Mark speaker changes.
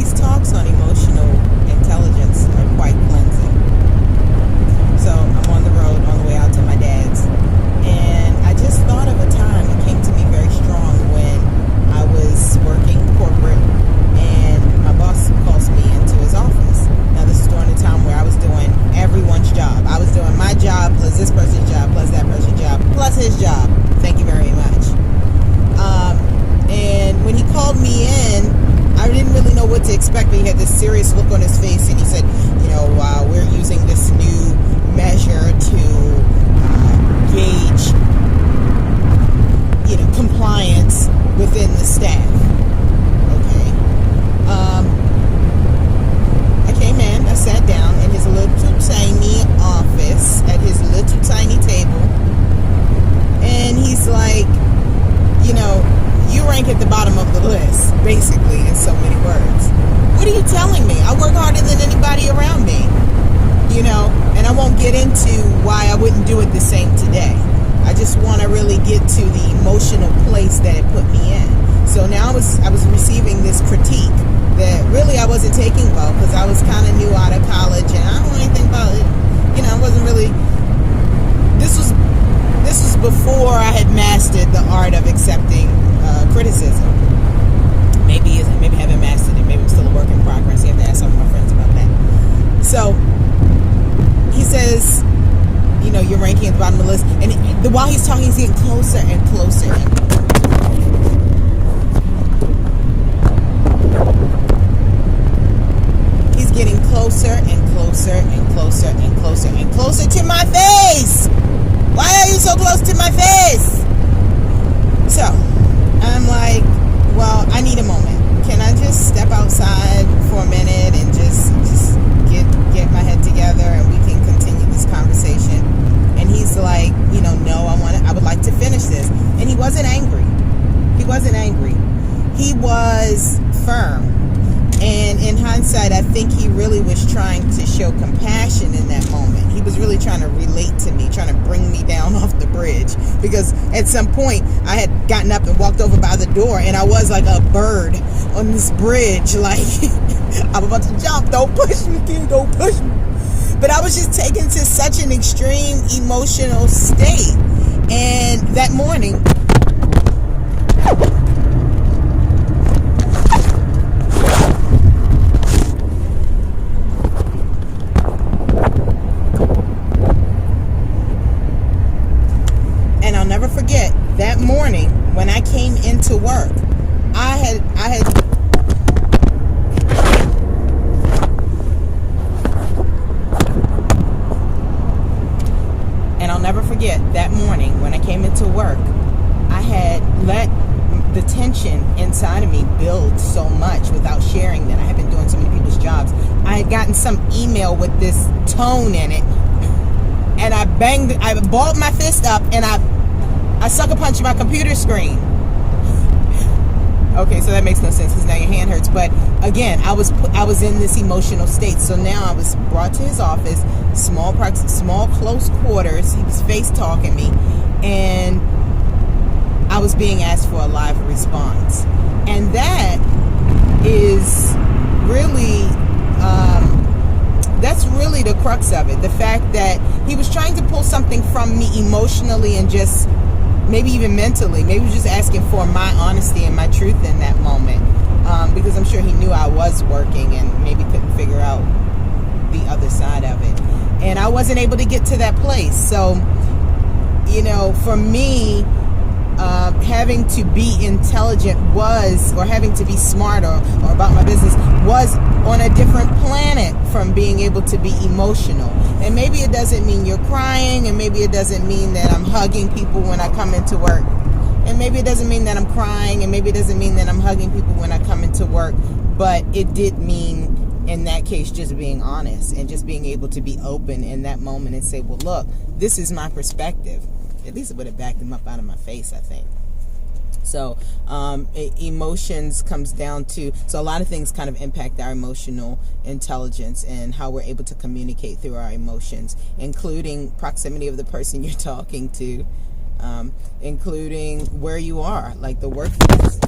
Speaker 1: These talks on emotional intelligence are quite cleansing. So I'm on the road on the way out to my dad's, and I just thought of a time that came to me very strong when I was working corporate and my boss calls me into his office. Now this is during the time where I was doing everyone's job. I was doing my job plus this person's job plus that person's job plus his job. Thank you very much. And when he called me in, I didn't really know what to expect, but he had this serious look on his face, and he said, we're using this new measure to gauge, compliance within the staff. Okay. I came in, I sat down in his little tiny office at his little tiny table, and he's like, you rank at the bottom of the list, basically, in so many words. What are you telling me? I work harder than anybody around me, and I won't get into why I wouldn't do it the same today. I just want to really get to the emotional place that it put me in. So now I was receiving this critique that really I wasn't taking well, because I was kind of new out of college and I don't know anything about it. I wasn't really. This was before I had mastered the art of accepting criticism. Maybe I haven't mastered it. Maybe I'm still a work in progress. You have to ask some of my friends about that. So he says, you're ranking at the bottom of the list, and while he's talking, he's getting closer and closer and he's getting closer and closer and closer and closer and closer to my face. Why are you so close to my face? So I'm like, well, I need a moment. Can I just step outside for a minute and just get my head together and we can continue this conversation? And he's like, no, I would like to finish this. And he wasn't angry. He wasn't angry. He was firm. And in hindsight, I think he really was trying to show compassion in that moment. He was really trying to relate to me, trying to bring me down off the bridge. Because at some point, I had gotten up and walked over by the door, and I was like a bird on this bridge. Like, I'm about to jump. Don't push me, kid. Don't push me. But I was just taken to such an extreme emotional state. And that morning, that morning when I came into work, I had and I'll never forget that morning when I came into work, I had let the tension inside of me build so much without sharing that I had been doing so many people's jobs. I had gotten some email with this tone in it, and I balled my fist up and I sucker punched my computer screen. Okay, so that makes no sense because now your hand hurts. But again, I was in this emotional state. So now I was brought to his office, small close quarters. He was face talking me, and I was being asked for a live response. And that is really that's really the crux of it. The fact that he was trying to pull something from me emotionally and just maybe even mentally. Maybe he was just asking for my honesty and my truth in that moment. Because I'm sure he knew I was working and maybe couldn't figure out the other side of it. And I wasn't able to get to that place. So, for me, having to be intelligent or having to be smart or about my business was on a different planet from being able to be emotional. And maybe it doesn't mean you're crying, and maybe it doesn't mean that I'm hugging people when I come into work. And maybe it doesn't mean that I'm crying, and maybe it doesn't mean that I'm hugging people when I come into work. But it did mean, in that case, just being honest and just being able to be open in that moment and say, well, look, this is my perspective. At least it would have backed him up out of my face, I think. So emotions comes down to, so a lot of things kind of impact our emotional intelligence and how we're able to communicate through our emotions, including proximity of the person you're talking to, including where you are, like the workplace.